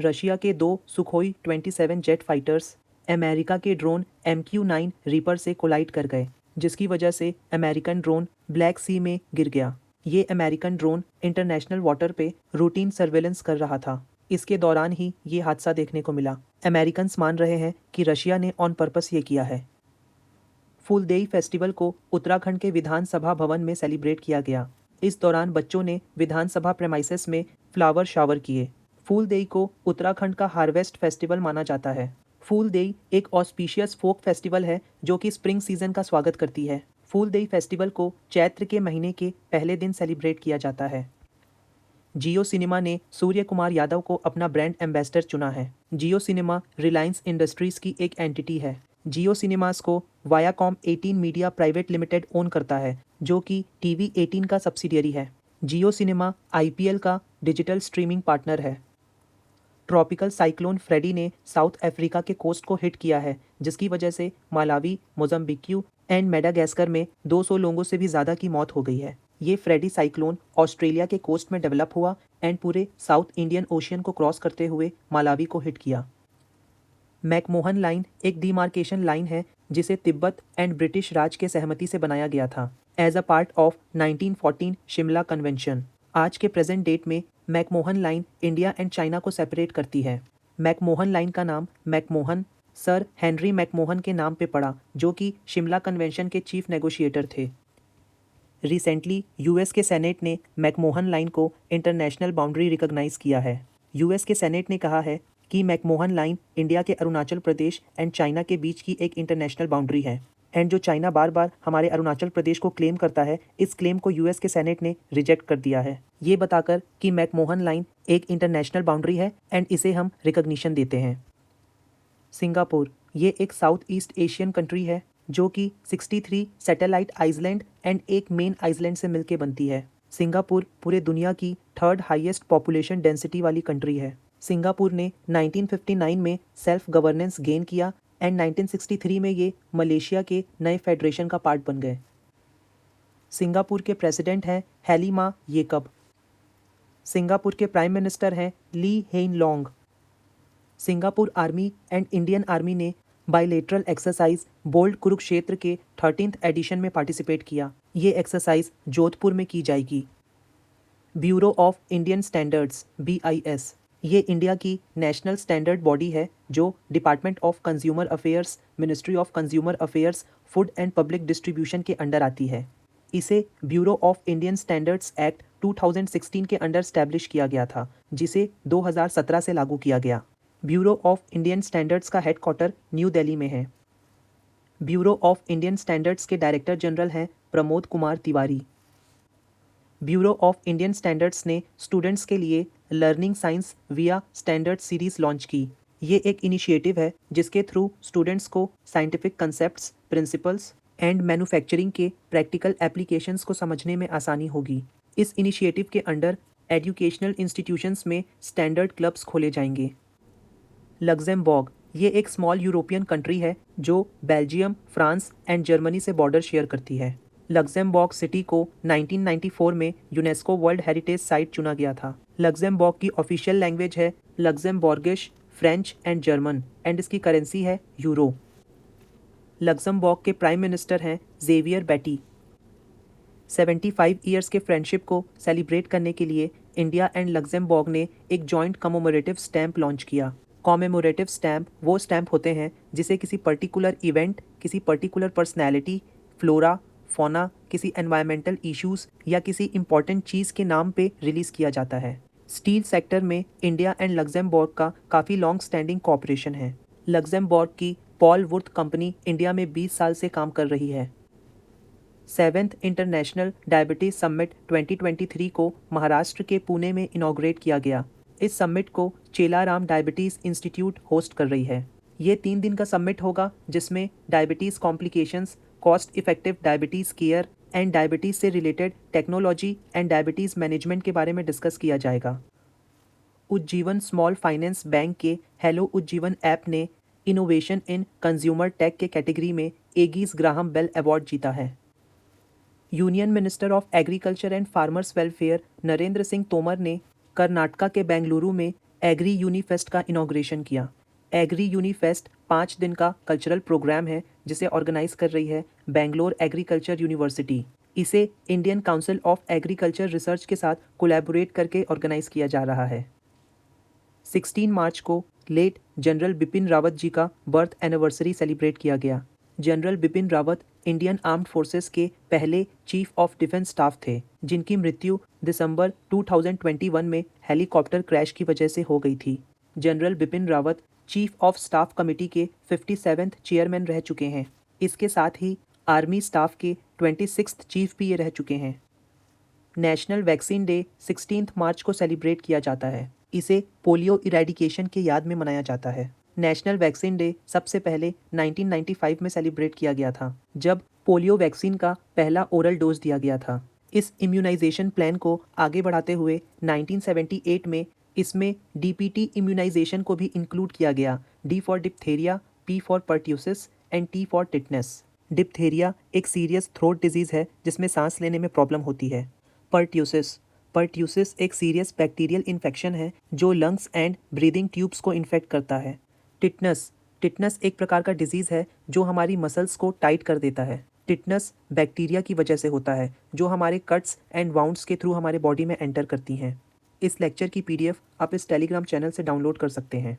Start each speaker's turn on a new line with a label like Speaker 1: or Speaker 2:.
Speaker 1: Russia के 2 Sukhoi 27 jet fighters America के drone MQ-9 reaper से कोलाइड कर गए, जिसकी वजह से अमेरिकन ड्रोन ब्लैक सी में गिर गया। ये अमेरिकन ड्रोन इंटरनेशनल वाटर पे रूटीन सर्वेलेंस कर रहा था। इसके दौरान ही ये हादसा देखने को मिला। अमेरिकन्स मान रहे हैं कि रशिया ने ऑन पर्पस ये किया है। फूलदेई फेस्टिवल को उत्तराखंड के विधानसभा भवन में सेलिब्रेट किया गया। इस दौरान बच्चों ने विधानसभा प्रेमाइसेस में फ्लावर शावर किए। फूलदेई को उत्तराखंड का हार्वेस्ट फेस्टिवल माना जाता है। फूलदेई एक ऑस्पिशियस फोक फेस्टिवल है जो कि स्प्रिंग सीजन का स्वागत करती है। फूलदेई फेस्टिवल को चैत्र के महीने के पहले दिन सेलिब्रेट किया जाता है। जियो सिनेमा ने सूर्य कुमार यादव को अपना ब्रांड एम्बेसडर चुना है। जियो सिनेमा रिलायंस इंडस्ट्रीज की एक एंटिटी है। जियो सिनेमास को Viacom 18 media private limited own करता है, जो कि टीवी 18 का सब्सिडियरी है। जियो सिनेमा IPL का डिजिटल स्ट्रीमिंग पार्टनर है। ट्रॉपिकल साइक्लोन फ्रेडी ने साउथ अफ्रीका के कोस्ट को हिट किया है, जिसकी वजह से मालावी, मोजाम्बिक्यू एंड मेडागास्कर में 200 लोगों से भी ज़्यादा की मौत हो गई है। ये फ्रेडी साइक्लोन ऑस्ट्रेलिया के कोस्ट में डेवलप हुआ एंड पूरे साउथ इंडियन ओशियन को क्रॉस करते हुए मालावी को हिट किया। मैकमोहन लाइन एक डिमार्केशन लाइन है जिसे तिब्बत एंड ब्रिटिश राज के सहमति से बनाया गया था as a part of 1914 Shimla convention. आज के प्रेजेंट डेट में McMahon line India and China को सेपरेट करती है। मैकमोहन लाइन का नाम मैकमोहन सर हेनरी मैकमोहन के नाम पे पड़ा, जो कि शिमला कन्वेंशन के चीफ नेगोशिएटर थे। रिसेंटली US के सेनेट ने मैकमोहन लाइन को इंटरनेशनल बाउंड्री रिकॉग्नाइज किया है। US के सेनेट ने कहा है कि मैकमोहन लाइन इंडिया के अरुणाचल प्रदेश एंड चाइना के बीच की एक इंटरनेशनल बाउंड्री है एंड जो चाइना बार बार हमारे अरुणाचल प्रदेश को क्लेम करता है, इस क्लेम को US के सेनेट ने रिजेक्ट कर दिया है, ये बताकर कि मैकमोहन लाइन एक इंटरनेशनल बाउंड्री है एंड इसे हम रिकॉग्निशन देते हैं। सिंगापुर ये एक साउथ ईस्ट एशियन कंट्री है जो कि 63 सैटेलाइट आइसलैंड एंड एक मेन आइसलैंड से मिलकर बनती है। सिंगापुर पूरे दुनिया की 3rd हाईएस्ट पॉपुलेशन डेंसिटी वाली कंट्री है। सिंगापुर ने 1959 में सेल्फ गवर्नेंस गेन किया एंड 1963 में ये मलेशिया के नए फेडरेशन का पार्ट बन गए। सिंगापुर के प्रेसिडेंट हैं हैलीमा येकब। सिंगापुर के प्राइम मिनिस्टर हैं ली हेन long. Singapore army and Indian army ने बायलेटरल एक्सरसाइज बोल्ड कुरुक्षेत्र के 13th एडिशन में पार्टिसिपेट किया। ये एक्सरसाइज जोधपुर में की जाएगी। Bureau of Indian standards BIS ये इंडिया की नेशनल स्टैंडर्ड बॉडी है जो department of consumer affairs, ministry of consumer affairs, food and public distribution के अंडर आती है। इसे bureau of Indian standards act 2016 के अंडर स्टैब्लिश किया गया था, जिसे 2017 से लागू किया गया। ब्यूरो ऑफ इंडियन स्टैंडर्ड्स का हेडक्वार्टर न्यू दिल्ली में है। ब्यूरो ऑफ इंडियन स्टैंडर्ड्स के डायरेक्टर जनरल हैं Pramod Kumar Tiwari. Bureau of Indian standards ने स्टूडेंट्स के लिए लर्निंग साइंस विया स्टैंडर्ड सीरीज लॉन्च की। ये एक इनिशिएटिव है जिसके थ्रू स्टूडेंट्स को scientific concepts, principles and manufacturing के प्रैक्टिकल एप्लीकेशंस को समझने में आसानी होगी। इस इनिशिएटिव के अंडर एजुकेशनल इंस्टीट्यूशंस में स्टैंडर्ड क्लब्स खोले जाएंगे। लग्जेमबर्ग ये एक स्मॉल यूरोपियन कंट्री है जो बेल्जियम, फ्रांस एंड जर्मनी से बॉर्डर शेयर करती है। लग्जेमबर्ग सिटी को 1994 में यूनेस्को वर्ल्ड हेरिटेज साइट चुना गया था। लग्जेमबर्ग की ऑफिशियल लैंग्वेज है लग्जेमबर्गिश, फ्रेंच एंड जर्मन एंड इसकी करेंसी है यूरो। लग्जेमबर्ग के प्राइम मिनिस्टर हैं जेवियर बेटी। 75 ईयर्स के फ्रेंडशिप को सेलिब्रेट करने के लिए इंडिया एंड लग्जेमबर्ग ने एक जॉइंट कमोमोरेटिव स्टैंप लॉन्च किया। कॉमेमोरेटिव स्टैंप वो स्टैंप होते हैं जिसे किसी पर्टिकुलर इवेंट, किसी पर्टिकुलर पर्सनैलिटी, फ्लोरा, फौना, किसी एनवायरमेंटल इश्यूज या किसी इंपॉर्टेंट चीज़ के नाम पे रिलीज़ किया जाता है। स्टील सेक्टर में इंडिया एंड लग्जेमबर्ग का काफ़ी लॉन्ग स्टैंडिंग कोऑपरेशन है। लग्जेमबर्ग की पॉल वुर्थ कंपनी इंडिया में 20 साल से काम कर रही है। 7th इंटरनेशनल डायबिटीज़ समिट 2023 को महाराष्ट्र के पुणे में इनॉग्रेट किया गया। इस समिट को चेलाराम डायबिटीज़ इंस्टीट्यूट होस्ट कर रही है। ये 3 दिन का समिट होगा जिसमें diabetes complications, cost effective diabetes care and diabetes से related technology and diabetes management के बारे में डिस्कस किया जाएगा। उज्जीवन स्मॉल फाइनेंस बैंक के हेलो उज्जीवन ऐप ने इनोवेशन इन कंज्यूमर टेक के कैटेगरी में एगीज ग्राहम बेल अवार्ड जीता है। Union minister of agriculture and farmers welfare Narendra Singh Tomar ने कर्नाटका के बेंगलुरु में एग्री यूनिफेस्ट का इनॉग्रेशन किया। एग्री यूनिफेस्ट 5 दिन का कल्चरल प्रोग्राम है जिसे ऑर्गेनाइज कर रही है बेंगलोर एग्रीकल्चर यूनिवर्सिटी। इसे Indian council of agriculture research के साथ कोलैबोरेट करके ऑर्गेनाइज किया जा रहा है। 16 मार्च को लेट जनरल बिपिन रावत जी का बर्थ एनिवर्सरी सेलिब्रेट किया गया। General Bipin Rawat Indian armed forces के पहले चीफ ऑफ डिफेंस स्टाफ थे, जिनकी मृत्यु दिसंबर 2021 में हेलीकॉप्टर क्रैश की वजह से हो गई थी। General Bipin Rawat chief of staff committee के 57th चेयरमैन रह चुके हैं। इसके साथ ही आर्मी स्टाफ के 26th चीफ भी ये रह चुके हैं। नेशनल वैक्सीन डे 16 मार्च को सेलिब्रेट किया जाता है। इसे पोलियो इरेडिकेशन के याद में मनाया जाता है। नेशनल वैक्सीन डे सबसे पहले 1995 में सेलिब्रेट किया गया था, जब पोलियो वैक्सीन का पहला ओरल डोज दिया गया था। इस इम्यूनाइजेशन प्लान को आगे बढ़ाते हुए 1978 में इसमें डीपीटी इम्यूनाइजेशन को भी इंक्लूड किया गया। D for diphtheria, P for pertussis and T for tetanus. Diphtheria एक सीरियस थ्रोट डिजीज़ है जिसमें सांस लेने में प्रॉब्लम होती है। पर्ट्यूसिस एक सीरियस बैक्टीरियल इन्फेक्शन है जो लंग्स एंड ब्रीदिंग ट्यूब्स को इन्फेक्ट करता है। टिटनस एक प्रकार का डिजीज़ है जो हमारी मसल्स को टाइट कर देता है। टिटनस बैक्टीरिया की वजह से होता है जो हमारे कट्स एंड वाउंड्स के थ्रू हमारे बॉडी में एंटर करती हैं। इस लेक्चर की PDF आप इस टेलीग्राम चैनल से डाउनलोड कर सकते हैं।